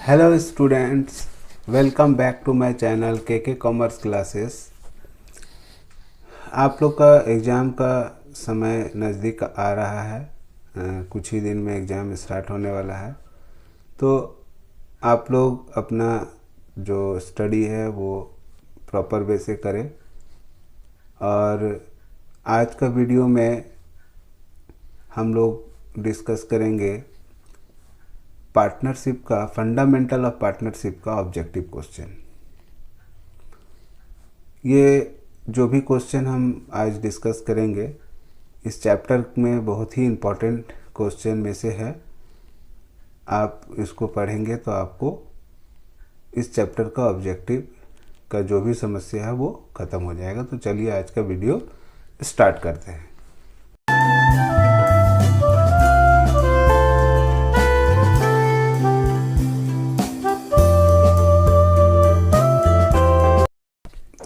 Hello students, welcome back to my channel के commerce classes. आप लोग का एग्ज़ाम का समय नज़दीक आ रहा है। कुछ ही दिन में एग्ज़ाम स्टार्ट होने वाला है, तो आप लोग अपना जो स्टडी है वो प्रॉपर वे से करें। और आज का वीडियो में हम लोग डिस्कस करेंगे पार्टनरशिप का, फंडामेंटल ऑफ पार्टनरशिप का ऑब्जेक्टिव क्वेश्चन। ये जो भी क्वेश्चन हम आज डिस्कस करेंगे इस चैप्टर में बहुत ही इम्पोर्टेंट क्वेश्चन में से है। आप इसको पढ़ेंगे तो आपको इस चैप्टर का ऑब्जेक्टिव का जो भी समस्या है वो ख़त्म हो जाएगा। तो चलिए आज का वीडियो स्टार्ट करते हैं।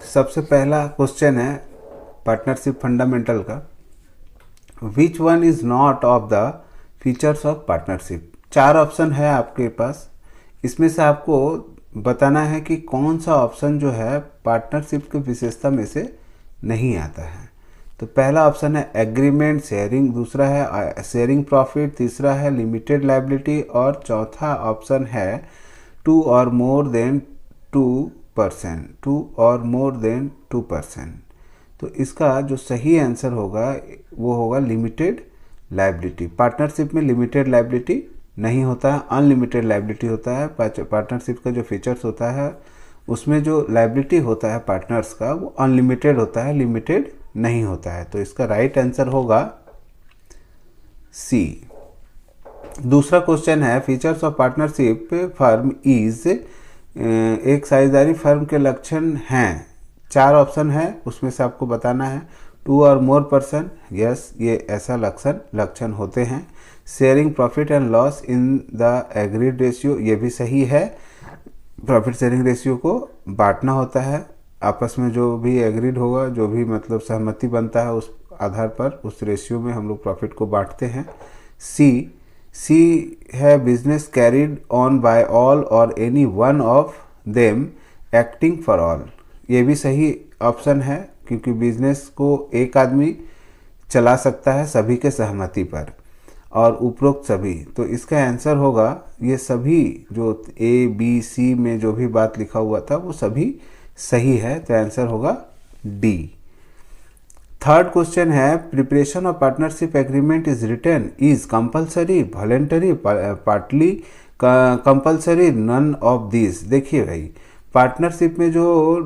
सबसे पहला क्वेश्चन है पार्टनरशिप फंडामेंटल का। Which one is not of the features of partnership. 4 option है आपके पास, इसमें से आपको बताना है कि कौन सा ऑप्शन जो है पार्टनरशिप की विशेषता में से नहीं आता है। तो पहला ऑप्शन है एग्रीमेंट शेयरिंग, दूसरा है शेयरिंग प्रॉफिट, तीसरा है लिमिटेड लायबिलिटी और चौथा ऑप्शन है 2 और मोर देन 2%। तो इसका जो सही आंसर होगा वो होगा लिमिटेड लायबिलिटी। पार्टनरशिप में लिमिटेड लायबिलिटी नहीं होता है, अनलिमिटेड लायबिलिटी होता है। पार्टनरशिप का जो फीचर्स होता है उसमें जो लायबिलिटी होता है पार्टनर्स का वो अनलिमिटेड होता है, लिमिटेड नहीं होता है। तो इसका राइट आंसर होगा सी। दूसरा क्वेश्चन है features of partnership firm is. एक साझेदारी फर्म के लक्षण हैं, 4 ऑप्शन है, उसमें से आपको बताना है 2 और मोर पर्सन, यस ये ऐसा लक्षण होते हैं। Sharing profit and loss in the agreed ratio, ये भी सही है। प्रॉफिट शेयरिंग रेशियो को बांटना होता है, आपस में जो भी एग्रीड होगा, जो भी मतलब सहमति बनता है उस आधार पर उस रेशियो में हम लोग प्रॉफिट को बांटते हैं। सी है business carried on by all और any one of them acting for all, ये भी सही ऑप्शन है क्योंकि बिजनेस को एक आदमी चला सकता है सभी के सहमति पर, और उपरोक्त सभी। तो इसका आंसर होगा ये सभी जो ए बी सी में जो भी बात लिखा हुआ था वो सभी सही है, तो आंसर होगा डी। थर्ड क्वेश्चन है preparation of partnership agreement is written is compulsory, voluntary, partly compulsory, none of this. देखिए भाई, पार्टनरशिप में जो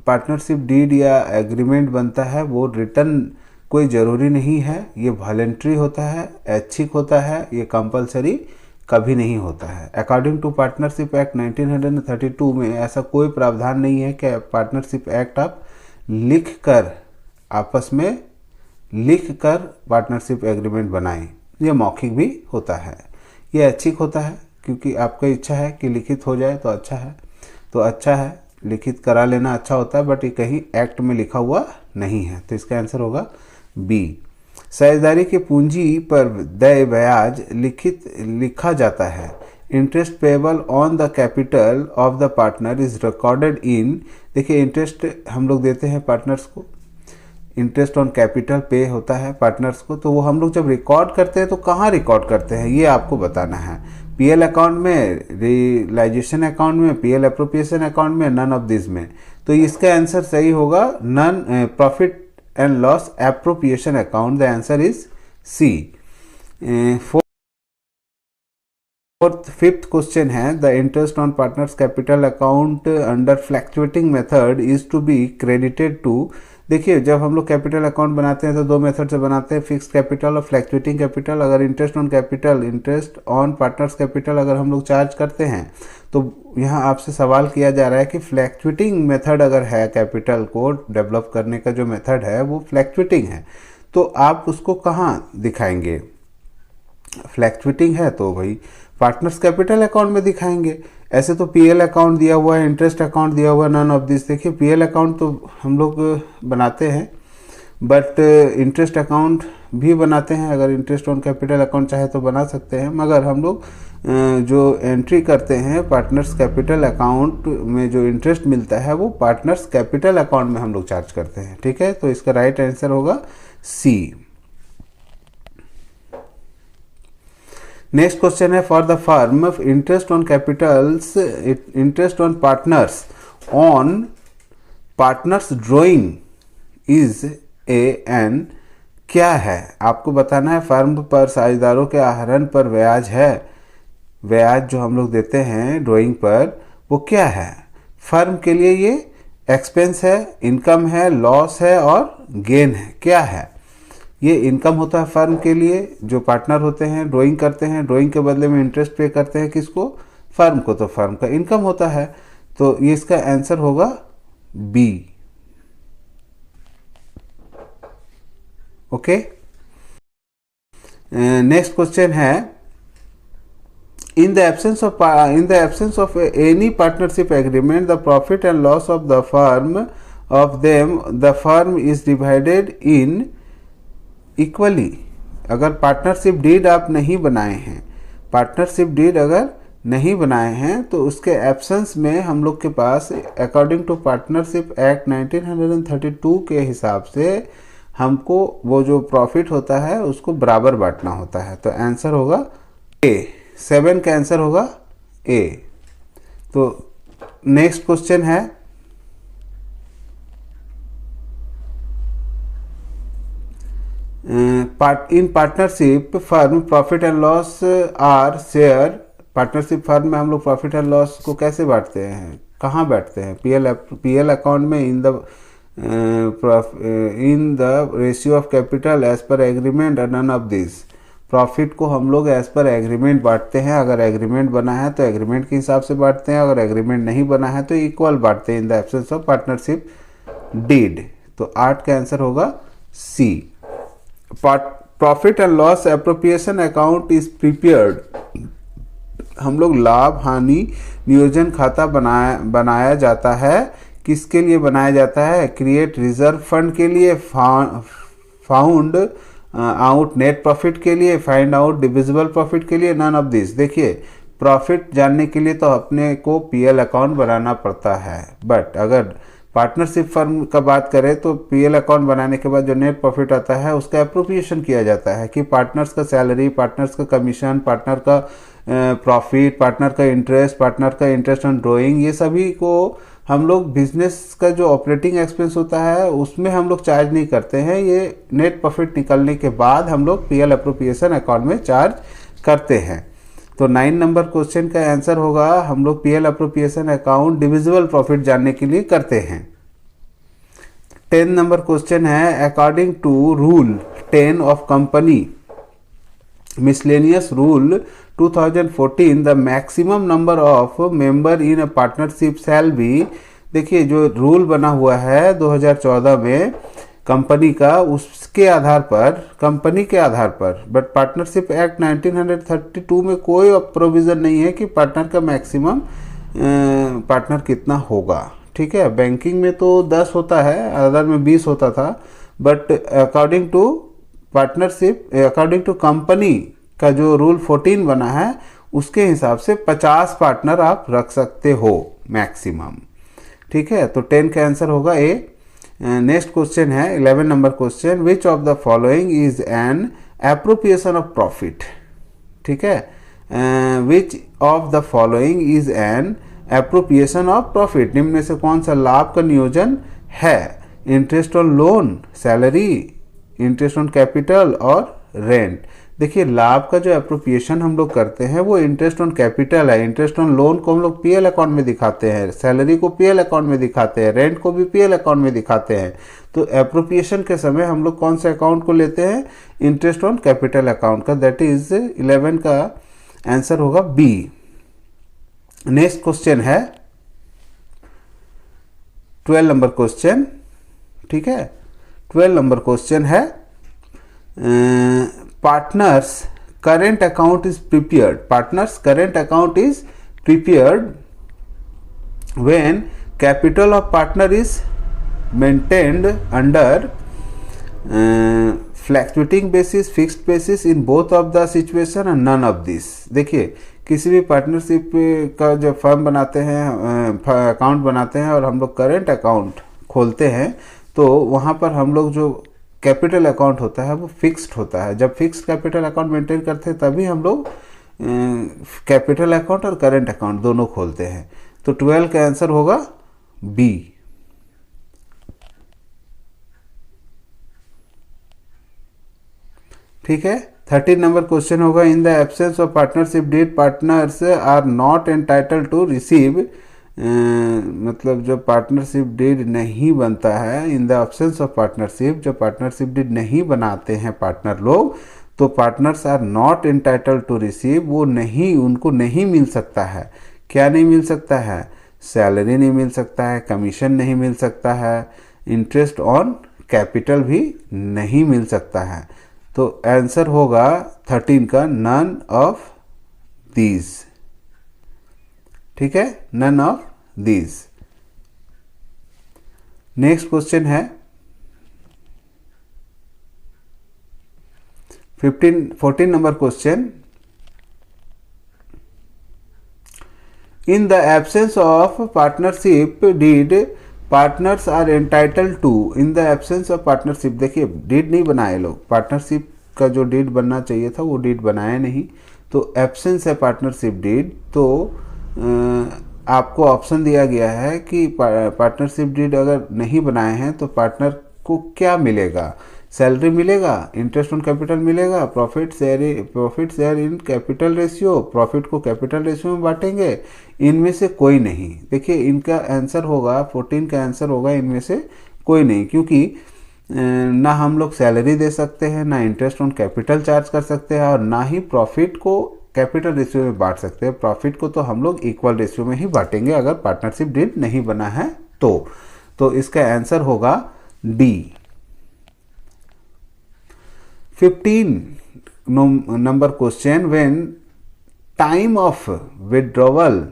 पार्टनरशिप डीड या एग्रीमेंट बनता है वो रिटन कोई ज़रूरी नहीं है, ये वॉलेंट्री होता है, ऐच्छिक होता है, ये कंपलसरी कभी नहीं होता है। अकॉर्डिंग टू पार्टनरशिप एक्ट 1932 में ऐसा कोई प्रावधान नहीं है कि पार्टनरशिप एक्ट आप लिख कर आपस में लिख कर पार्टनरशिप एग्रीमेंट बनाएं। ये मौखिक भी होता है, ये ऐच्छिक होता है क्योंकि आपका इच्छा है कि लिखित हो जाए तो अच्छा है, तो अच्छा है लिखित करा लेना अच्छा होता है, बट ये कहीं एक्ट में लिखा हुआ नहीं है। तो इसका आंसर होगा बी। साझेदारी के पूंजी पर देय ब्याज लिखा जाता है। Interest payable on the capital of the partner is recorded in. देखिए इंटरेस्ट हम लोग देते हैं पार्टनर्स को, इंटरेस्ट ऑन कैपिटल पे होता है पार्टनर्स को, तो वो हम लोग जब रिकॉर्ड करते हैं तो कहाँ रिकॉर्ड करते हैं ये आपको बताना है। पीएल अकाउंट में, रियलाइजेशन अकाउंट में, पीएल अप्रोप्रिएशन अकाउंट में, नन ऑफ दिस में। तो इसका आंसर सही होगा none, profit and loss appropriation account. The answer is C. Fifth question है the interest on partners capital account under fluctuating method is to be credited to. देखिए जब हम लोग कैपिटल अकाउंट बनाते हैं तो 2 मेथड से बनाते हैं, फिक्स्ड कैपिटल और फ्लैक्चुएटिंग कैपिटल। अगर interest on capital, interest on partners capital अगर हम लोग चार्ज करते हैं तो यहाँ आपसे सवाल किया जा रहा है कि फ्लैक्चुएटिंग मेथड अगर है, कैपिटल को डेवलप करने का जो मेथड है वो फ्लैक्चुएटिंग है, तो आप उसको कहाँ दिखाएंगे? फ्लैक्चुएटिंग है तो भाई पार्टनर्स कैपिटल अकाउंट में दिखाएंगे। ऐसे तो पीएल अकाउंट दिया हुआ है, इंटरेस्ट अकाउंट दिया हुआ है, नन ऑफ दिस। देखिए पीएल अकाउंट तो हम लोग बनाते हैं बट इंटरेस्ट अकाउंट भी बनाते हैं, अगर इंटरेस्ट ऑन कैपिटल अकाउंट चाहे तो बना सकते हैं, मगर हम लोग जो एंट्री करते हैं पार्टनर्स कैपिटल अकाउंट में जो इंटरेस्ट मिलता है वो पार्टनर्स कैपिटल अकाउंट में हम लोग चार्ज करते हैं। ठीक है, तो इसका राइट आंसर होगा सी। नेक्स्ट क्वेश्चन है, for the firm interest on Capitals, interest on partners drawing is an क्या है? आपको बताना है फर्म पर साझेदारों के आहरण पर ब्याज है, ब्याज जो हम लोग देते हैं ड्राइंग पर वो क्या है? फर्म के लिए ये एक्सपेंस है, इनकम है, लॉस है और गेन है। क्या है? ये इनकम होता है फर्म के लिए, जो पार्टनर होते हैं ड्राइंग करते हैं, ड्राइंग के बदले में इंटरेस्ट पे करते हैं किसको? फर्म को, तो फर्म का इनकम होता है। तो ये इसका आंसर होगा बी। ओके, नेक्स्ट क्वेश्चन है, in the absence of any partnership agreement, the profit and loss of the firm is divided in equally। अगर पार्टनरशिप डीड आप नहीं बनाए हैं, पार्टनरशिप डीड अगर नहीं बनाए हैं तो उसके एब्सेंस में हम लोग के पास अकॉर्डिंग टू पार्टनरशिप एक्ट 1932 के हिसाब से हमको वो जो प्रॉफिट होता है उसको बराबर बांटना होता है। तो आंसर होगा ए, 7 का आंसर होगा ए। तो नेक्स्ट क्वेश्चन है, in partnership firm profit and loss are share. Partnership firm में हम लोग प्रॉफिट एंड लॉस को कैसे बांटते हैं, कहाँ बांटते हैं? पीएल अकाउंट में in the ratio of capital as per agreement और नन ऑफ दिस। प्रॉफिट को हम लोग एज पर एग्रीमेंट बांटते हैं, अगर एग्रीमेंट बना है तो एग्रीमेंट के हिसाब से बांटते हैं, अगर एग्रीमेंट नहीं बना है तो इक्वल बांटते हैं in the absence of partnership deed. तो 8 का आंसर होगा C. Profit and loss appropriation account is prepared. हम लोग लाभ हानि नियोजन खाता बनाया जाता है, किसके लिए बनाया जाता है? क्रिएट रिजर्व फंड के लिए, फाउंड आउट नेट प्रॉफिट के लिए, फाइंड आउट डिविजिबल प्रॉफिट के लिए, नन ऑफ दिस। देखिए, प्रॉफिट जानने के लिए तो अपने को पीएल अकाउंट बनाना पड़ता है, बट अगर पार्टनरशिप फर्म का बात करें तो पीएल अकाउंट बनाने के बाद जो नेट प्रॉफिट आता है उसका एप्रोप्रिएशन किया जाता है कि पार्टनर्स का सैलरी, पार्टनर्स का कमीशन, पार्टनर का प्रॉफिट, पार्टनर का इंटरेस्ट ऑन ड्राइंग, ये सभी को हम लोग बिजनेस का जो ऑपरेटिंग एक्सपेंस होता है उसमें हम लोग चार्ज नहीं करते हैं। ये नेट प्रॉफिट निकलने के बाद हम लोग पीएल एप्रोप्रिएशन अकाउंट में चार्ज करते हैं। तो 9 नंबर क्वेश्चन का आंसर होगा, हम लोग PL appropriation account divisible profit जानने के लिए करते हैं। 10 नंबर क्वेश्चन है, according to rule 10 of company miscellaneous rule 2014 the maximum number of member in a partnership shall be. देखिए, जो रूल बना हुआ है 2014 में कंपनी का, उसके आधार पर, कंपनी के आधार पर, बट पार्टनरशिप एक्ट 1932 में कोई प्रोविज़न नहीं है कि पार्टनर का मैक्सिमम पार्टनर कितना होगा। ठीक है, बैंकिंग में तो 10 होता है, अदर में 20 होता था, but according to partnership, according to company का जो रूल 14 बना है उसके हिसाब से 50 पार्टनर आप रख सकते हो मैक्सिमम। ठीक है, तो 10 का आंसर होगा ए। नेक्स्ट क्वेश्चन है 11 number question, which of the following is an appropriation of profit. ठीक है, which of the following is an appropriation of profit. निम्न में से कौन सा लाभ का नियोजन है? Interest on loan, salary, interest on capital और रेंट। देखिए, लाभ का जो एप्रोप्रिएशन हम लोग करते हैं वो इंटरेस्ट ऑन कैपिटल है। इंटरेस्ट ऑन लोन को हम लोग पीएल अकाउंट में दिखाते हैं, सैलरी को पीएल अकाउंट में दिखाते हैं, रेंट को भी पीएल अकाउंट में दिखाते हैं। तो एप्रोप्रिएशन के समय हम लोग कौन से अकाउंट को लेते हैं? इंटरेस्ट ऑन कैपिटल अकाउंट का। दैट इज 11 का आंसर होगा बी। नेक्स्ट क्वेश्चन है 12 नंबर क्वेश्चन। ठीक है, 12 नंबर क्वेश्चन है, partners current account is prepared when capital of partner is maintained under fluctuating basis, fixed basis, in both of the situation and none of this. देखिए किसी भी partnership का जब firm बनाते हैं, अकाउंट बनाते हैं और हम लोग करेंट अकाउंट खोलते हैं तो वहाँ पर हम लोग जो कैपिटल अकाउंट होता है वो फिक्स्ड होता है। जब फिक्स्ड कैपिटल अकाउंट मेंटेन करते हैं तभी हम लोग कैपिटल अकाउंट और करेंट अकाउंट दोनों खोलते हैं। तो 12 का आंसर होगा बी। ठीक है। 13 नंबर क्वेश्चन होगा, in the absence of partnership deed partners are not entitled to receive. मतलब जब पार्टनरशिप डीड नहीं बनता है, in the absence of partnership, जब पार्टनरशिप डीड नहीं बनाते हैं पार्टनर लोग, तो partners are not entitled to receive, वो नहीं, उनको नहीं मिल सकता है। क्या नहीं मिल सकता है? सैलरी नहीं मिल सकता है, कमीशन नहीं मिल सकता है, इंटरेस्ट ऑन कैपिटल भी नहीं मिल सकता है। तो आंसर होगा 13 का नन ऑफ दीज। ठीक है, none of these. Next question है 14 number question, in the absence of partnership deed partners are entitled to. In the absence of partnership, देखिए डीड नहीं बनाए लोग, पार्टनरशिप का जो डीड बनना चाहिए था वो डीड बनाया नहीं, तो एब्सेंस है पार्टनरशिप डीड। तो आपको ऑप्शन दिया गया है कि पार्टनरशिप डीड अगर नहीं बनाए हैं तो पार्टनर को क्या मिलेगा? सैलरी मिलेगा, इंटरेस्ट ऑन कैपिटल मिलेगा, profit share in capital ratio, profit को कैपिटल रेशियो में बांटेंगे, इनमें से कोई नहीं। देखिए इनका आंसर होगा 14 का आंसर होगा इनमें से कोई नहीं, क्योंकि ना हम लोग सैलरी दे सकते हैं, ना इंटरेस्ट ऑन कैपिटल चार्ज कर सकते हैं, और ना ही प्रॉफिट को कैपिटल रेशियो में बांट सकते हैं। प्रॉफिट को तो हम लोग इक्वल रेशियो में ही बांटेंगे अगर पार्टनरशिप डीड नहीं बना है तो इसका आंसर होगा D. 15 number question, when time of withdrawal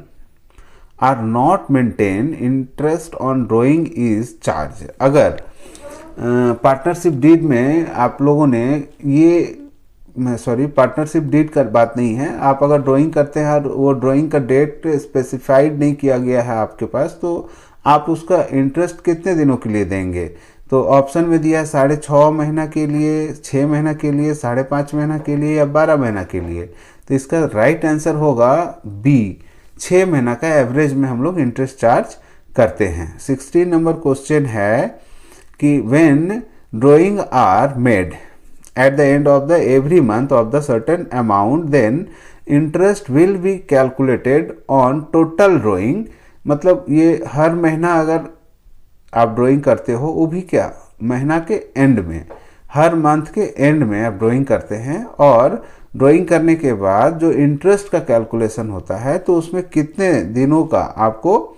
are not maintained, interest on drawing is charged। अगर पार्टनरशिप डीड में आप लोगों ने पार्टनरशिप डीड का बात नहीं है, आप अगर ड्राइंग करते हैं और वो ड्राइंग का डेट स्पेसिफाइड नहीं किया गया है आपके पास, तो आप उसका इंटरेस्ट कितने दिनों के लिए देंगे? तो ऑप्शन में दिया है 6.5 महीना के लिए, 6 महीना के लिए, 5.5 महीना के लिए या 12 महीना के लिए। तो इसका राइट आंसर होगा बी, 6 महीना का एवरेज में हम लोग इंटरेस्ट चार्ज करते हैं। 16 नंबर क्वेश्चन है कि when drawing are made at the end of the every month of the certain amount, then interest will be calculated on total drawing। मतलब ये हर महीना अगर आप ड्राइंग करते हो, वो भी क्या महीना के एंड में, हर मंथ के एंड में आप ड्राइंग करते हैं, और ड्राइंग करने के बाद जो इंटरेस्ट का कैलकुलेशन होता है तो उसमें कितने दिनों का आपको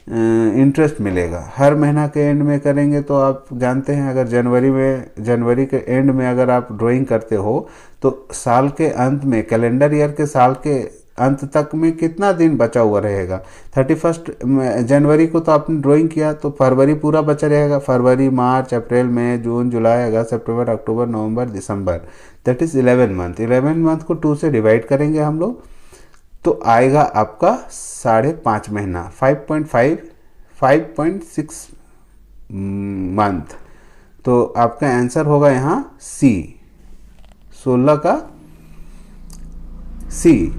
इंटरेस्ट मिलेगा। हर महीना के एंड में करेंगे तो आप जानते हैं, अगर जनवरी के एंड में अगर आप ड्राइंग करते हो तो साल के अंत में, कैलेंडर ईयर के साल के अंत तक में कितना दिन बचा हुआ रहेगा? 31 जनवरी को तो आपने ड्राइंग किया तो फरवरी पूरा बचा रहेगा, फरवरी, मार्च, अप्रैल, मई, जून, जुलाई, अगस्त, सितंबर, अक्टूबर, नवंबर, दिसंबर, दैट इज 11 मंथ। 11 मंथ को 2 से डिवाइड करेंगे हम लोग तो आएगा आपका 5.5 महीना, 5.6 मंथ। तो आपका आंसर होगा यहाँ सी, 16 का सी,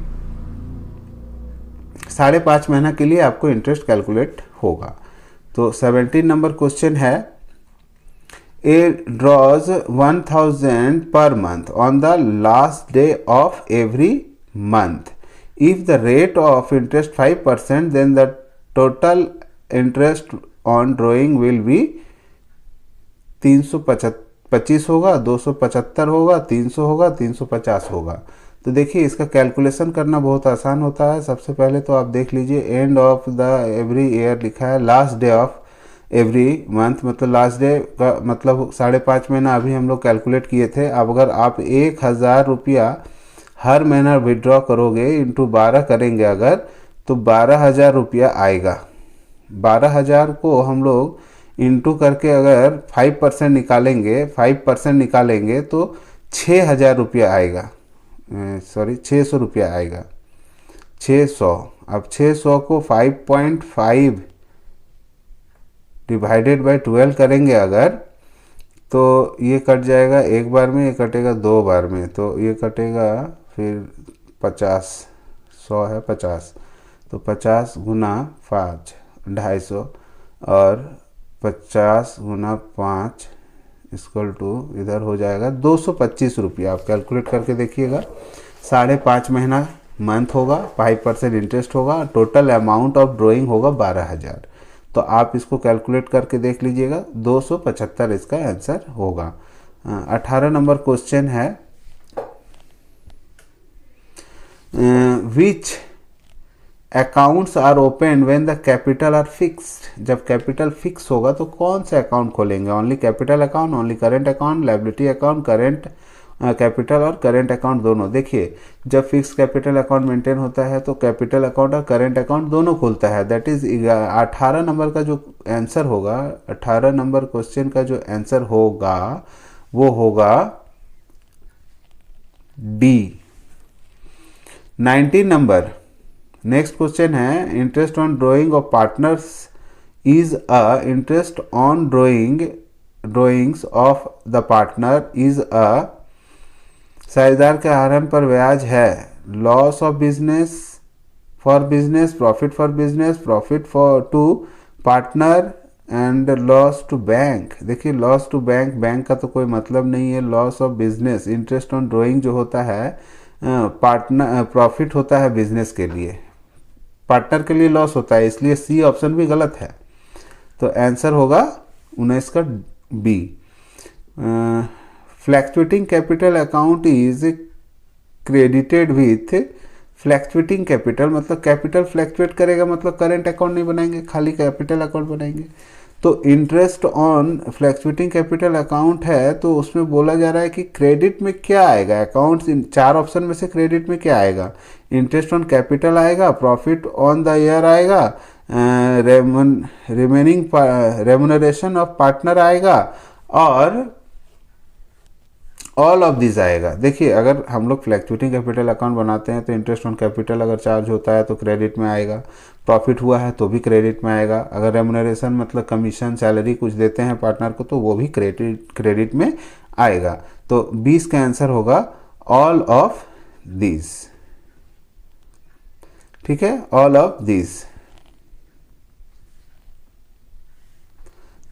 5.5 महीना के लिए आपको इंटरेस्ट कैलकुलेट होगा। तो 17 नंबर क्वेश्चन है, ए draws 1000 per month on the last day of every month. If the rate of interest 5%, then the total interest on drawing will be 325 होगा, 275 होगा, 300 होगा, 350 होगा। तो देखिए इसका कैलकुलेशन करना बहुत आसान होता है। सबसे पहले तो आप देख लीजिए, end of the every year लिखा है, last day of every month, मतलब लास्ट डे का मतलब 5.5 महीना अभी हम लोग कैलकुलेट किए थे। अब अगर आप 1000 रुपया हर महीना विड्रॉ करोगे, इंटू 12 करेंगे अगर, तो 12,000 रुपया आएगा। 12,000 को हम लोग इंटू करके अगर 5% निकालेंगे, 5% निकालेंगे तो 6,000 रुपया आएगा, सॉरी 600 रुपया आएगा, 600। अब 600 को 5.5 डिवाइडेड बाई 12 करेंगे अगर, तो ये कट जाएगा एक बार में, ये कटेगा 2 बार में, तो ये कटेगा फिर 50, 100 है 50, तो 50 गुना 5 250, और 50 गुना 5 इक्वल टू इधर हो जाएगा 225 रुपया। आप कैलकुलेट करके देखिएगा, 5.5 महीना मंथ होगा, 5% इंटरेस्ट होगा, टोटल अमाउंट ऑफ ड्राइंग होगा 12,000। तो आप इसको कैलकुलेट करके देख लीजिएगा, 275 इसका आंसर होगा। 18 नंबर क्वेश्चन है, which accounts are open when the capital are fixed. जब कैपिटल फिक्स होगा तो कौन से अकाउंट खोलेंगे? Only capital account, only current account, liability account, current capital और करेंट अकाउंट दोनों। देखिए, जब फिक्स कैपिटल अकाउंट मेंटेन होता है तो कैपिटल अकाउंट और करेंट अकाउंट दोनों खुलता है। दैट इज 18 नंबर का जो आंसर होगा, 18 नंबर क्वेश्चन का जो आंसर होगा वो होगा डी। 19 नंबर नेक्स्ट क्वेश्चन है, interest on drawing of partners is a interest on drawings of the partner is a, साझेदार के आरंभ पर ब्याज है, loss of business for business, profit for business, profit for to partner and loss to bank. देखिए, loss to bank, bank का तो कोई मतलब नहीं है। Loss of business, interest on drawing जो होता है पार्टनर, प्रॉफिट होता है बिजनेस के लिए, पार्टनर के लिए लॉस होता है, इसलिए सी ऑप्शन भी गलत है। तो आंसर होगा 19 का B. Fluctuating capital account is credited with, fluctuating capital मतलब कैपिटल फ्लैक्चुएट करेगा, मतलब करेंट अकाउंट नहीं बनाएंगे, खाली कैपिटल अकाउंट बनाएंगे। तो interest on fluctuating capital account है, तो उसमें बोला जा रहा है कि क्रेडिट में क्या आएगा, अकाउंट्स इन 4 ऑप्शन में से क्रेडिट में क्या आएगा? इंटरेस्ट ऑन कैपिटल आएगा, प्रॉफिट ऑन द ईयर आएगा, रिमेनिंग रेमुनरेशन ऑफ पार्टनर आएगा, और ऑल ऑफ दिस आएगा। देखिए, अगर हम लोग फ्लैक्चुएटिंग कैपिटल अकाउंट बनाते हैं तो इंटरेस्ट ऑन कैपिटल अगर चार्ज होता है तो क्रेडिट में आएगा, प्रॉफिट हुआ है तो भी क्रेडिट में आएगा, अगर रेमुनरेशन मतलब कमीशन सैलरी कुछ देते हैं पार्टनर को तो वो भी क्रेडिट में आएगा। तो 20 का आंसर होगा ऑल ऑफ दिस। ठीक है, ऑल ऑफ दिस।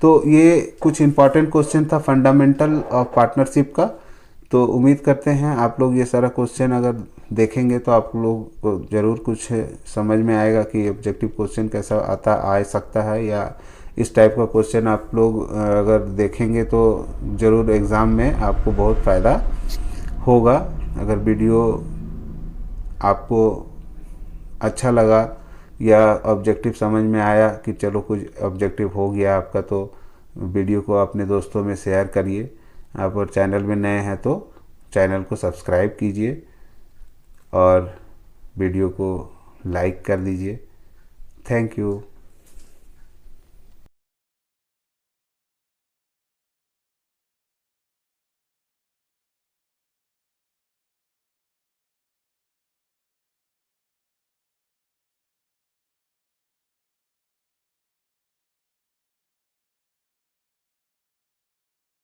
तो ये कुछ इंपॉर्टेंट क्वेश्चन था फंडामेंटल ऑफ पार्टनरशिप का। तो उम्मीद करते हैं आप लोग ये सारा क्वेश्चन अगर देखेंगे तो आप लोग को ज़रूर कुछ समझ में आएगा कि ऑब्जेक्टिव क्वेश्चन कैसा आ सकता है, या इस टाइप का क्वेश्चन आप लोग अगर देखेंगे तो ज़रूर एग्ज़ाम में आपको बहुत फ़ायदा होगा। अगर वीडियो आपको अच्छा लगा या ऑब्जेक्टिव समझ में आया कि चलो कुछ ऑब्जेक्टिव हो गया आपका, तो वीडियो को अपने दोस्तों में शेयर करिए। आप और चैनल में नए हैं तो चैनल को सब्सक्राइब कीजिए और वीडियो को लाइक कर दीजिए। Thank you.